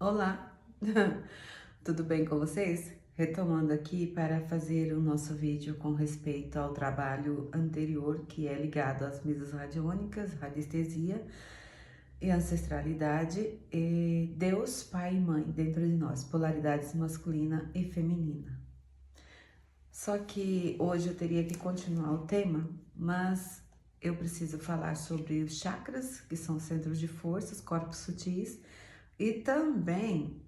Olá, tudo bem com vocês? Retomando aqui para fazer o nosso vídeo com respeito ao trabalho anterior, que é ligado às mesas radiônicas, radiestesia e ancestralidade, e Deus, Pai e Mãe dentro de nós, polaridades masculina e feminina. Só que hoje eu teria que continuar o tema, mas eu preciso falar sobre os chakras, que são centros de forças, corpos sutis, e também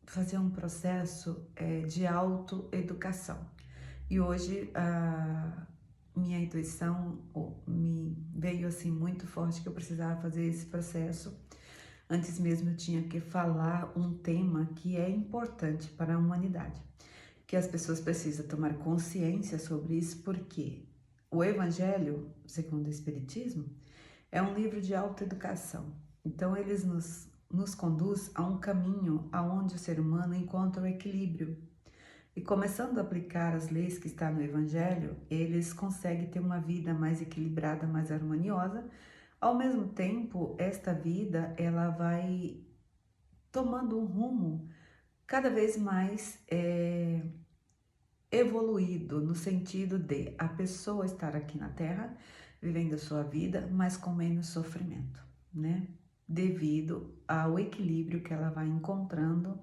fazer um processo de autoeducação. E hoje a minha intuição me veio assim muito forte que eu precisava fazer esse processo. Antes mesmo eu tinha que falar um tema que é importante para a humanidade, que as pessoas precisam tomar consciência sobre isso, porque o Evangelho, segundo o Espiritismo, é um livro de autoeducação. Então, eles nos conduz a um caminho aonde o ser humano encontra o equilíbrio. E começando a aplicar as leis que estão no Evangelho, eles conseguem ter uma vida mais equilibrada, mais harmoniosa. Ao mesmo tempo, esta vida, ela vai tomando um rumo cada vez mais evoluído, no sentido de a pessoa estar aqui na Terra, vivendo a sua vida, mas com menos sofrimento, né? Devido ao equilíbrio que ela vai encontrando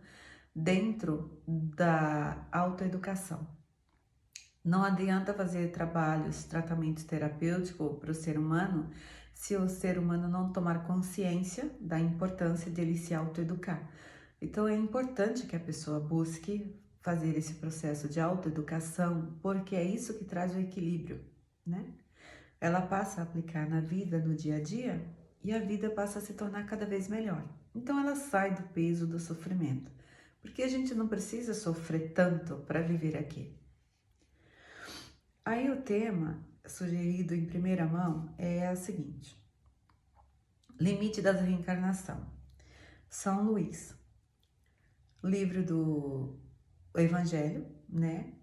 dentro da autoeducação. Não adianta fazer tratamentos terapêuticos para o ser humano, se o ser humano não tomar consciência da importância de ele se autoeducar. Então é importante que a pessoa busque fazer esse processo de autoeducação, porque é isso que traz o equilíbrio, né? Ela passa a aplicar na vida, no dia a dia, e a vida passa a se tornar cada vez melhor. Então ela sai do peso do sofrimento, porque a gente não precisa sofrer tanto para viver aqui. Aí o tema sugerido em primeira mão é o seguinte: limite da reencarnação. São Luís, livro do Evangelho, né?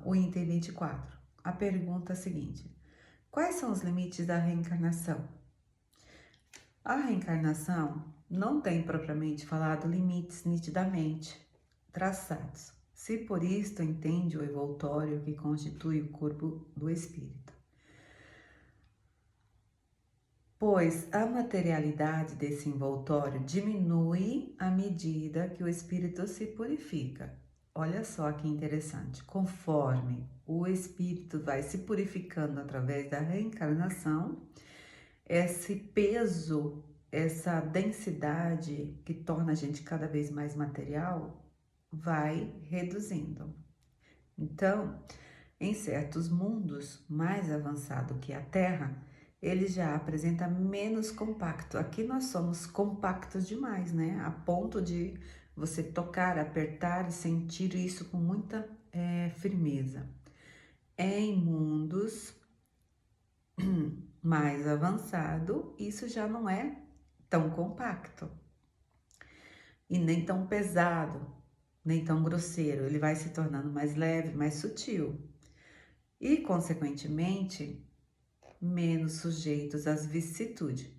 O item 24. A pergunta é a seguinte: quais são os limites da reencarnação? A reencarnação não tem propriamente falado limites nitidamente traçados, se por isto entende o envoltório que constitui o corpo do espírito. Pois a materialidade desse envoltório diminui à medida que o espírito se purifica. Olha só que interessante, conforme o espírito vai se purificando através da reencarnação, esse peso, essa densidade que torna a gente cada vez mais material, vai reduzindo. Então, em certos mundos mais avançados que a Terra, ele já apresenta menos compacto. Aqui nós somos compactos demais, né? A ponto de você tocar, apertar e sentir isso com muita firmeza. Em mundos mais avançado, isso já não é tão compacto e nem tão pesado, nem tão grosseiro. Ele vai se tornando mais leve, mais sutil e, consequentemente, menos sujeitos às vicissitudes.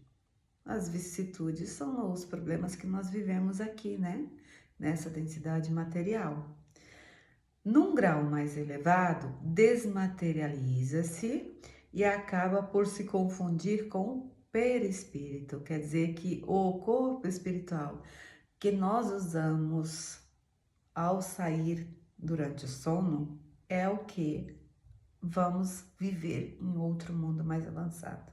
As vicissitudes são os problemas que nós vivemos aqui, né? Nessa densidade material. Num grau mais elevado, desmaterializa-se e acaba por se confundir com o perispírito, quer dizer que o corpo espiritual que nós usamos ao sair durante o sono é o que vamos viver em outro mundo mais avançado.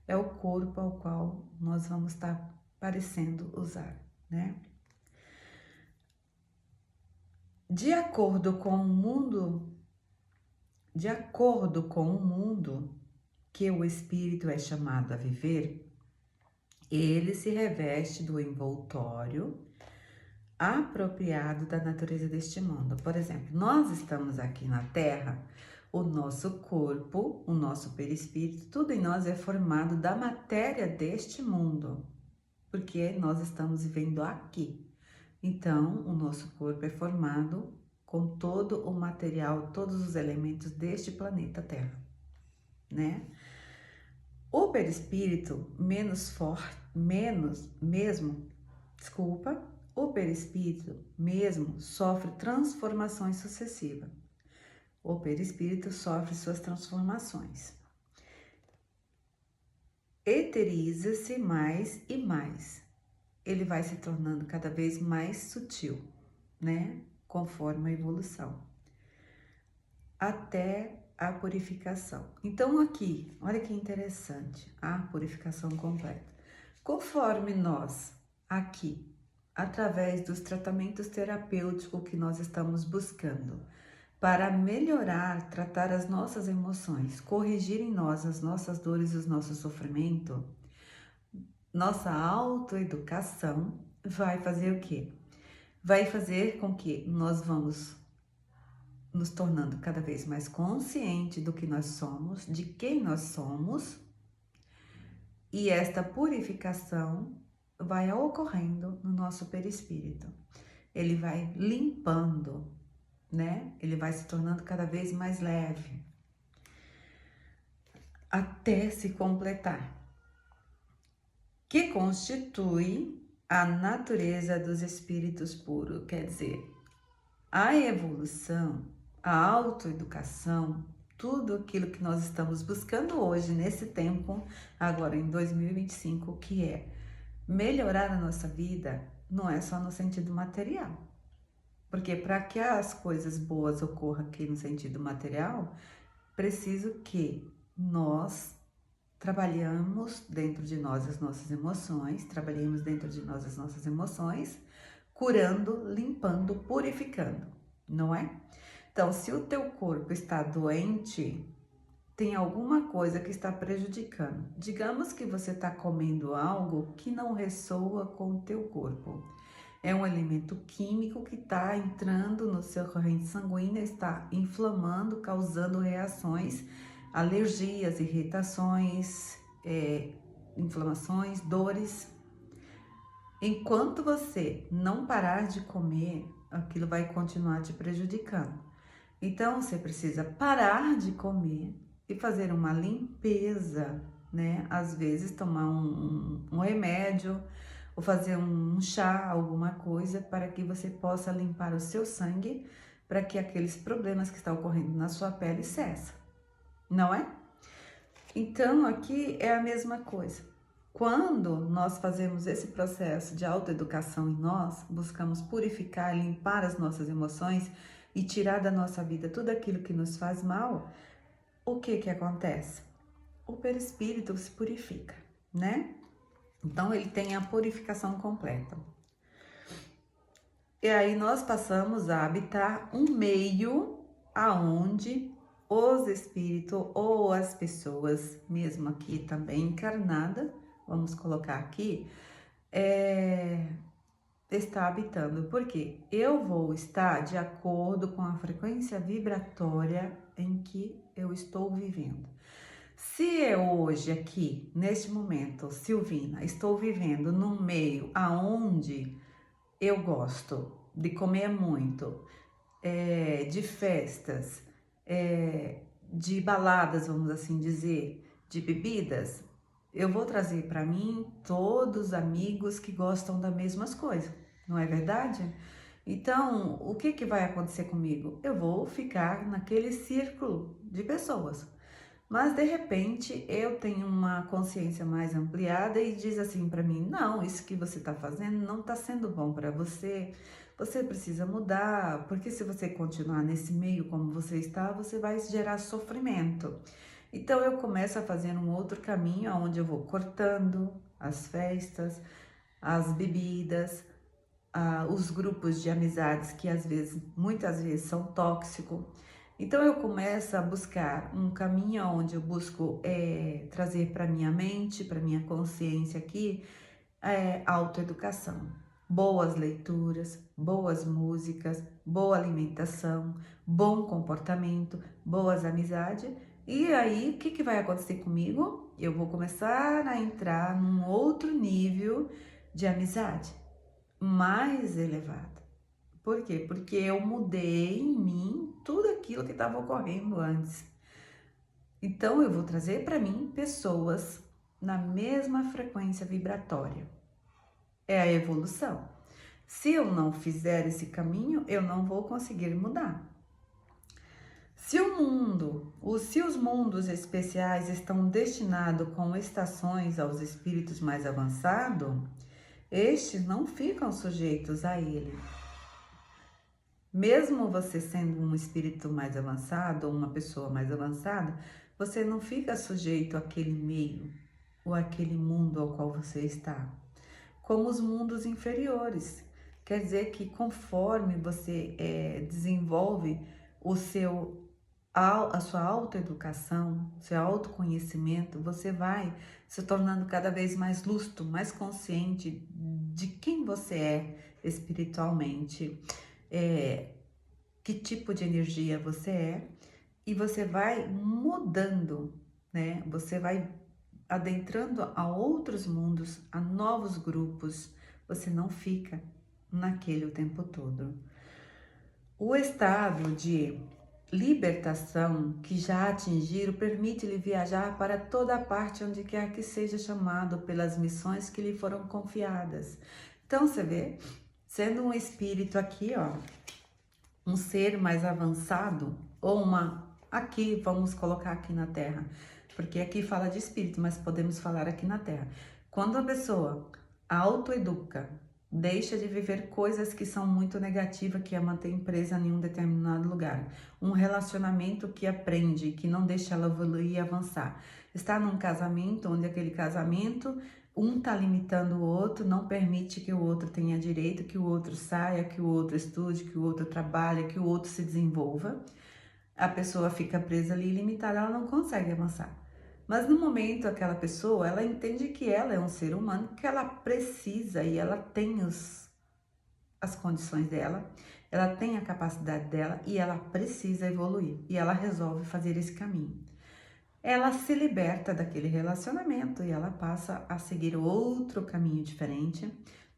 É o corpo ao qual nós vamos estar parecendo usar, né? De acordo com o mundo que o espírito é chamado a viver, ele se reveste do envoltório apropriado da natureza deste mundo. Por exemplo, nós estamos aqui na Terra, o nosso corpo, o nosso perispírito, tudo em nós é formado da matéria deste mundo, porque nós estamos vivendo aqui. Então, o nosso corpo é formado com todo o material, todos os elementos deste planeta Terra, né? O perispírito menos forte, o perispírito mesmo sofre transformações sucessivas. O perispírito sofre suas transformações. Eteriza-se mais e mais. Ele vai se tornando cada vez mais sutil, né? Conforme a evolução. Até a purificação. Então aqui, olha que interessante, a purificação completa. Conforme nós, aqui, através dos tratamentos terapêuticos que nós estamos buscando, para melhorar, tratar as nossas emoções, corrigir em nós as nossas dores e os nossos sofrimentos, nossa autoeducação vai fazer o quê? Vai fazer com que nós vamos nos tornando cada vez mais consciente do que nós somos, de quem nós somos, e esta purificação vai ocorrendo no nosso perispírito. Ele vai limpando, né? Ele vai se tornando cada vez mais leve, até se completar, que constitui a natureza dos espíritos puros, quer dizer, a evolução, a autoeducação, tudo aquilo que nós estamos buscando hoje, nesse tempo, agora em 2025, que é melhorar a nossa vida, não é só no sentido material. Porque para que as coisas boas ocorram aqui no sentido material, preciso que nós trabalhamos dentro de nós as nossas emoções, curando, limpando, purificando, não é? Então, se o teu corpo está doente, tem alguma coisa que está prejudicando. Digamos que você está comendo algo que não ressoa com o teu corpo. É um alimento químico que está entrando no seu corrente sanguínea, está inflamando, causando reações, alergias, irritações, inflamações, dores. Enquanto você não parar de comer, aquilo vai continuar te prejudicando. Então, você precisa parar de comer e fazer uma limpeza, né? Às vezes, tomar um remédio ou fazer um chá, alguma coisa, para que você possa limpar o seu sangue, para que aqueles problemas que estão ocorrendo na sua pele cessem, não é? Então, aqui é a mesma coisa. Quando nós fazemos esse processo de autoeducação em nós, buscamos purificar, limpar as nossas emoções e tirar da nossa vida tudo aquilo que nos faz mal, o que acontece? O perispírito se purifica, né? Então, ele tem a purificação completa. E aí, nós passamos a habitar um meio aonde os espíritos ou as pessoas, mesmo aqui também encarnada, vamos colocar aqui, está habitando, porque eu vou estar de acordo com a frequência vibratória em que eu estou vivendo. Se eu hoje aqui, neste momento, Silvina, estou vivendo num meio aonde eu gosto de comer muito, de festas, de baladas, vamos assim dizer, de bebidas, eu vou trazer para mim todos os amigos que gostam das mesmas coisas, não é verdade? Então, o que vai acontecer comigo? Eu vou ficar naquele círculo de pessoas. Mas, de repente, eu tenho uma consciência mais ampliada e diz assim para mim, não, isso que você está fazendo não está sendo bom para você, você precisa mudar, porque se você continuar nesse meio como você está, você vai gerar sofrimento. Então, eu começo a fazer um outro caminho, onde eu vou cortando as festas, as bebidas, os grupos de amizades que muitas vezes são tóxicos. Então, eu começo a buscar um caminho onde eu busco trazer para minha mente, para minha consciência aqui, autoeducação. Boas leituras, boas músicas, boa alimentação, bom comportamento, boas amizades. E aí, o que vai acontecer comigo? Eu vou começar a entrar num outro nível de amizade, mais elevado. Por quê? Porque eu mudei em mim tudo aquilo que estava ocorrendo antes. Então, eu vou trazer para mim pessoas na mesma frequência vibratória. É a evolução. Se eu não fizer esse caminho, eu não vou conseguir mudar. Se os mundos especiais estão destinados com estações aos espíritos mais avançados, estes não ficam sujeitos a ele. Mesmo você sendo um espírito mais avançado ou uma pessoa mais avançada, você não fica sujeito àquele meio ou àquele mundo ao qual você está. Como os mundos inferiores. Quer dizer que conforme você desenvolve a sua autoeducação, seu autoconhecimento, você vai se tornando cada vez mais lúcido, mais consciente de quem você é espiritualmente, que tipo de energia você é, e você vai mudando, né? Você vai adentrando a outros mundos, a novos grupos, você não fica naquele o tempo todo. O estado de libertação que já atingiram permite-lhe viajar para toda a parte onde quer que seja chamado pelas missões que lhe foram confiadas. Então você vê, sendo um espírito aqui, ó, um ser mais avançado, ou aqui, vamos colocar aqui na Terra, porque aqui fala de espírito, mas podemos falar aqui na Terra. Quando a pessoa autoeduca, deixa de viver coisas que são muito negativas, que a mantém presa em um determinado lugar. Um relacionamento que aprende, que não deixa ela evoluir e avançar. Está num casamento onde aquele casamento, um tá limitando o outro, não permite que o outro tenha direito, que o outro saia, que o outro estude, que o outro trabalhe, que o outro se desenvolva. A pessoa fica presa ali, limitada, ela não consegue avançar. Mas no momento aquela pessoa, ela entende que ela é um ser humano, que ela precisa e ela tem as condições dela, ela tem a capacidade dela e ela precisa evoluir. E ela resolve fazer esse caminho. Ela se liberta daquele relacionamento e ela passa a seguir outro caminho diferente,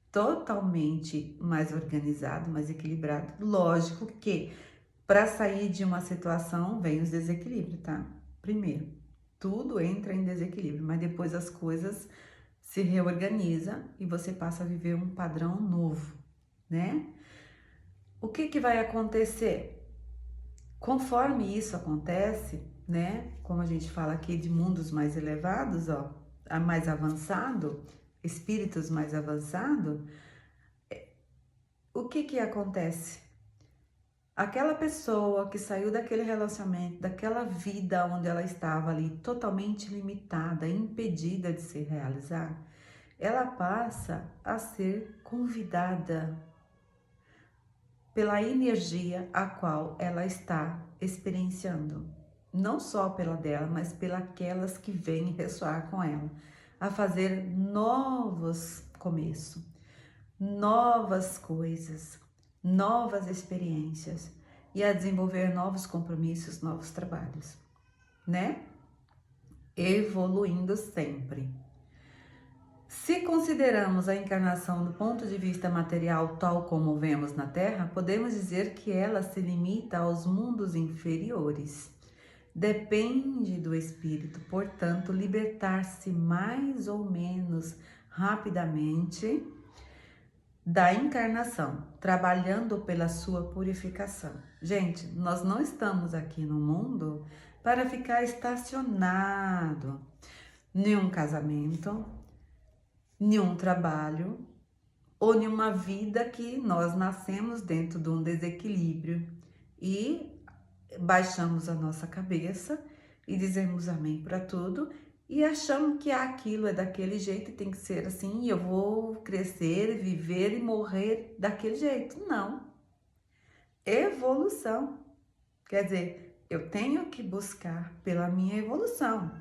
totalmente mais organizado, mais equilibrado. Lógico que para sair de uma situação vem os desequilíbrios, tá? Primeiro, tudo entra em desequilíbrio, mas depois as coisas se reorganizam e você passa a viver um padrão novo, né? O que vai acontecer? Conforme isso acontece, né? Como a gente fala aqui de mundos mais elevados, ó, mais avançado, espíritos mais avançados, o que acontece? Aquela pessoa que saiu daquele relacionamento, daquela vida onde ela estava ali totalmente limitada, impedida de se realizar, ela passa a ser convidada pela energia a qual ela está experienciando. Não só pela dela, mas pelas que vêm ressoar com ela, a fazer novos começos, novas coisas, novas experiências e a desenvolver novos compromissos, novos trabalhos, né? Evoluindo sempre. Se consideramos a encarnação do ponto de vista material tal como vemos na Terra, podemos dizer que ela se limita aos mundos inferiores. Depende do espírito, portanto, libertar-se mais ou menos rapidamente da encarnação, trabalhando pela sua purificação. Gente, nós não estamos aqui no mundo para ficar estacionado em um casamento, em um trabalho ou em uma vida que nós nascemos dentro de um desequilíbrio e baixamos a nossa cabeça e dizemos amém para tudo e achamos que aquilo é daquele jeito e tem que ser assim, e eu vou crescer, viver e morrer daquele jeito. Não. Evolução. Quer dizer, eu tenho que buscar pela minha evolução.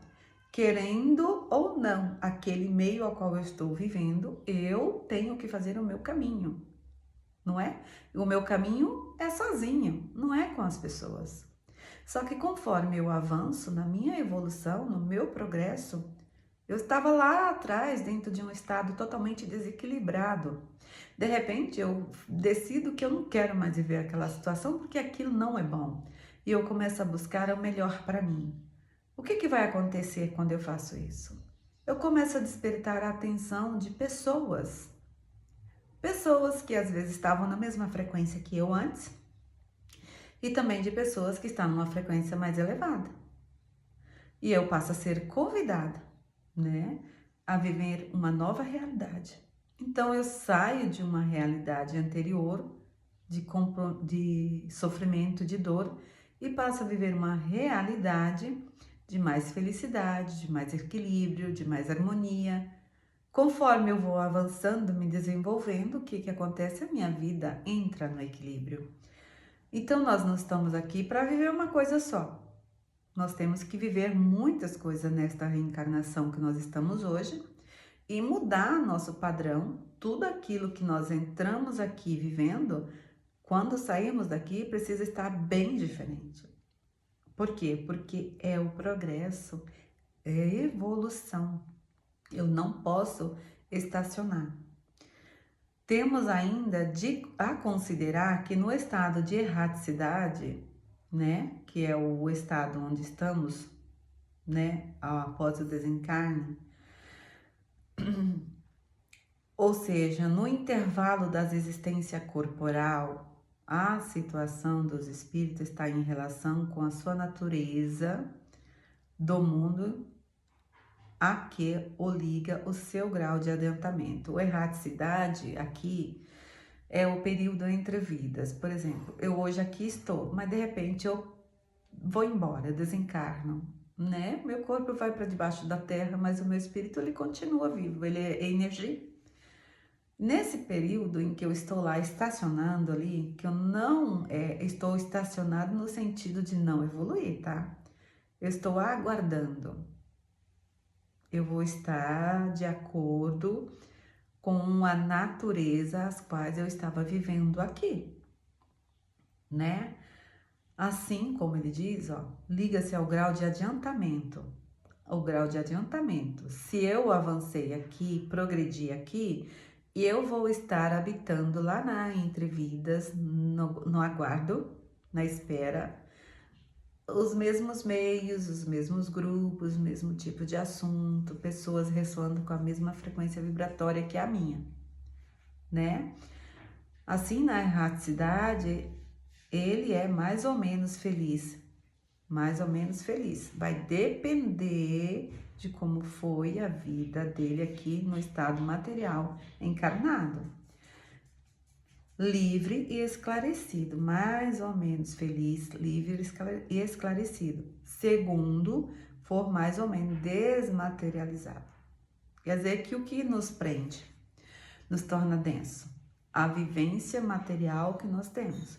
Querendo ou não, aquele meio ao qual eu estou vivendo, eu tenho que fazer o meu caminho, não é? O meu caminho é sozinho, não é com as pessoas. Só que conforme eu avanço na minha evolução, no meu progresso, eu estava lá atrás, dentro de um estado totalmente desequilibrado. De repente, eu decido que eu não quero mais viver aquela situação porque aquilo não é bom. E eu começo a buscar o melhor para mim. O que vai acontecer quando eu faço isso? eu começo a despertar a atenção de pessoas. Pessoas que às vezes estavam na mesma frequência que eu antes, e também de pessoas que estão numa frequência mais elevada. E eu passo a ser convidada, né, a viver uma nova realidade. Então eu saio de uma realidade anterior, de sofrimento, de dor, e passo a viver uma realidade de mais felicidade, de mais equilíbrio, de mais harmonia. Conforme eu vou avançando, me desenvolvendo, o que acontece? A minha vida entra no equilíbrio. Então nós não estamos aqui para viver uma coisa só. Nós temos que viver muitas coisas nesta reencarnação que nós estamos hoje e mudar nosso padrão. Tudo aquilo que nós entramos aqui vivendo, quando saímos daqui, precisa estar bem diferente. Por quê? Porque é o progresso, é a evolução. Eu não posso estacionar. Temos ainda a considerar que no estado de erraticidade, né, que é o estado onde estamos, né, após o desencarne, ou seja, no intervalo das existência corporal, a situação dos espíritos está em relação com a sua natureza do mundo a que o liga o seu grau de adiantamento. O erraticidade aqui é o período entre vidas. Por exemplo, eu hoje aqui estou, mas de repente eu vou embora, desencarno, né? Meu corpo vai para debaixo da terra, mas o meu espírito ele continua vivo, ele é energia. Nesse período em que eu estou lá estacionando ali, que eu não estou estacionado no sentido de não evoluir, tá? Eu estou aguardando. Eu vou estar de acordo com a natureza as quais eu estava vivendo aqui, né? Assim como ele diz, ó, liga-se ao grau de adiantamento. O grau de adiantamento. Se eu avancei aqui, progredi aqui, eu vou estar habitando lá na entrevidas, no aguardo, na espera, os mesmos meios, os mesmos grupos, o mesmo tipo de assunto, pessoas ressoando com a mesma frequência vibratória que a minha, né? Assim, na erraticidade, ele é mais ou menos feliz, mais ou menos feliz. Vai depender de como foi a vida dele aqui no estado material, encarnado. Livre e esclarecido, mais ou menos feliz, livre e esclarecido. Segundo, for mais ou menos desmaterializado. Quer dizer que o que nos prende, nos torna denso? A vivência material que nós temos.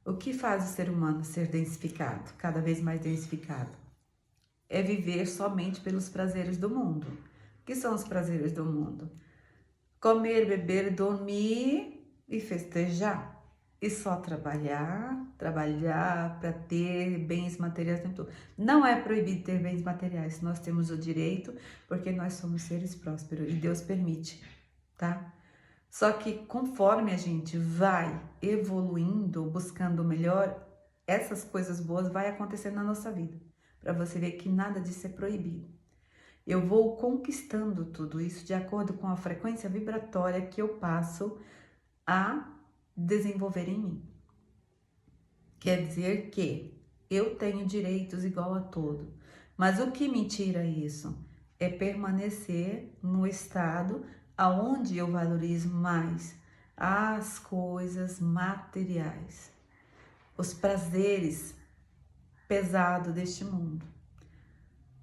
O que faz o ser humano ser densificado, cada vez mais densificado? É viver somente pelos prazeres do mundo. O que são os prazeres do mundo? Comer, beber, dormir e festejar. E só trabalhar para ter bens materiais o tempo todo. Não é proibido ter bens materiais, nós temos o direito, porque nós somos seres prósperos e Deus permite, tá? Só que conforme a gente vai evoluindo, buscando o melhor, essas coisas boas vai acontecer na nossa vida. Para você ver que nada disso é proibido. Eu vou conquistando tudo isso de acordo com a frequência vibratória que eu passo a desenvolver em mim. Quer dizer que eu tenho direitos igual a todo. Mas o que me tira isso? É permanecer no estado aonde eu valorizo mais as coisas materiais, os prazeres pesados deste mundo,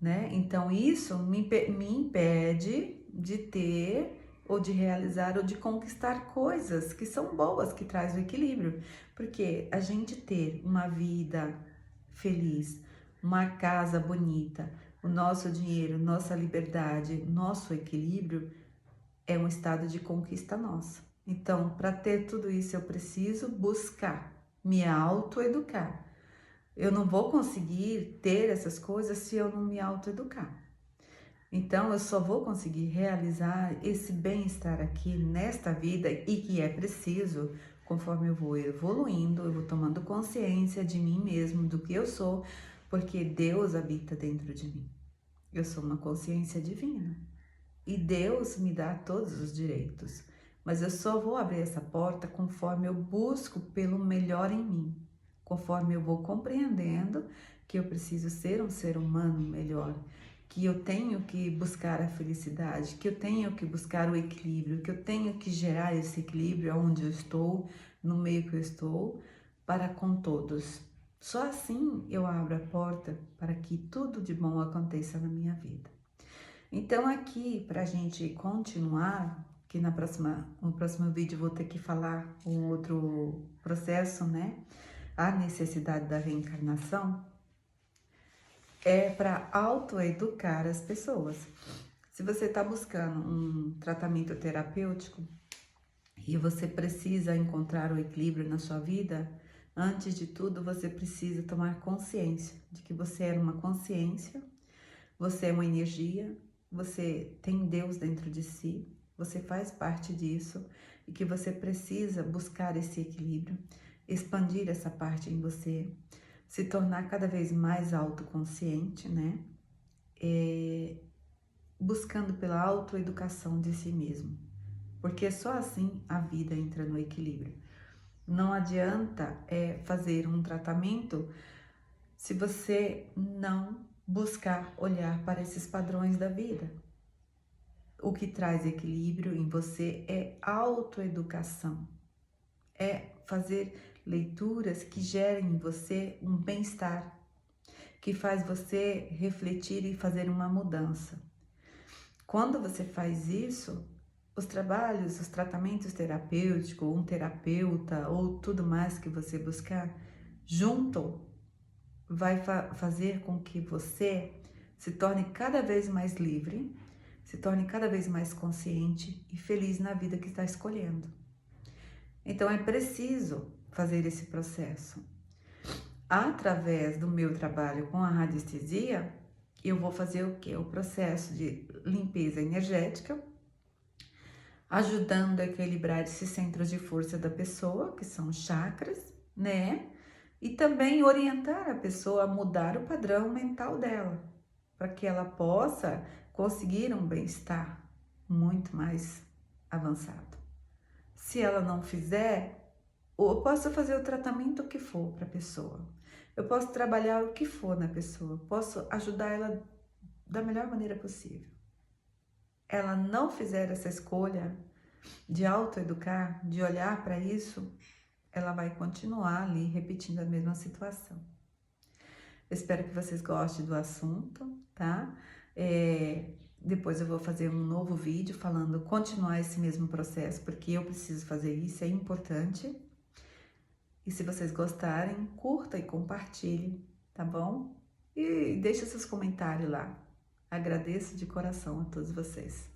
né? Então isso me impede de ter ou de realizar ou de conquistar coisas que são boas, que traz o equilíbrio, porque a gente ter uma vida feliz, uma casa bonita, o nosso dinheiro, nossa liberdade, nosso equilíbrio é um estado de conquista nossa. Então, para ter tudo isso, eu preciso buscar, me autoeducar. Eu não vou conseguir ter essas coisas se eu não me autoeducar. Então, eu só vou conseguir realizar esse bem-estar aqui nesta vida e que é preciso conforme eu vou evoluindo, eu vou tomando consciência de mim mesmo, do que eu sou, porque Deus habita dentro de mim. Eu sou uma consciência divina. E Deus me dá todos os direitos, mas eu só vou abrir essa porta conforme eu busco pelo melhor em mim, conforme eu vou compreendendo que eu preciso ser um ser humano melhor, que eu tenho que buscar a felicidade, que eu tenho que buscar o equilíbrio, que eu tenho que gerar esse equilíbrio onde eu estou, no meio que eu estou, para com todos. Só assim eu abro a porta para que tudo de bom aconteça na minha vida. Então aqui, para a gente continuar, que no próximo vídeo eu vou ter que falar um outro processo, né? A necessidade da reencarnação é para autoeducar as pessoas. Se você está buscando um tratamento terapêutico e você precisa encontrar o equilíbrio na sua vida, antes de tudo você precisa tomar consciência de que você é uma consciência, você é uma energia, você tem Deus dentro de si, você faz parte disso e que você precisa buscar esse equilíbrio, expandir essa parte em você, se tornar cada vez mais autoconsciente, né? Buscando pela autoeducação de si mesmo, porque só assim a vida entra no equilíbrio. Não adianta fazer um tratamento se você não buscar olhar para esses padrões da vida. O que traz equilíbrio em você é autoeducação, é fazer leituras que gerem em você um bem-estar, que faz você refletir e fazer uma mudança. Quando você faz isso, os trabalhos, os tratamentos terapêuticos, um terapeuta ou tudo mais que você buscar, junto vai fazer com que você se torne cada vez mais livre, se torne cada vez mais consciente e feliz na vida que está escolhendo. Então é preciso fazer esse processo. Através do meu trabalho com a radiestesia, eu vou fazer o quê? O processo de limpeza energética, ajudando a equilibrar esses centros de força da pessoa, que são chakras, né? E também orientar a pessoa a mudar o padrão mental dela, para que ela possa conseguir um bem-estar muito mais avançado. Se ela não fizer, eu posso fazer o tratamento que for para a pessoa, eu posso trabalhar o que for na pessoa, posso ajudar ela da melhor maneira possível. Ela não fizer essa escolha de autoeducar, de olhar para isso, ela vai continuar ali repetindo a mesma situação. Eu espero que vocês gostem do assunto, tá? Depois eu vou fazer um novo vídeo falando, continuar esse mesmo processo, porque eu preciso fazer isso, é importante. E se vocês gostarem, curta e compartilhe, tá bom? E deixe seus comentários lá. Agradeço de coração a todos vocês.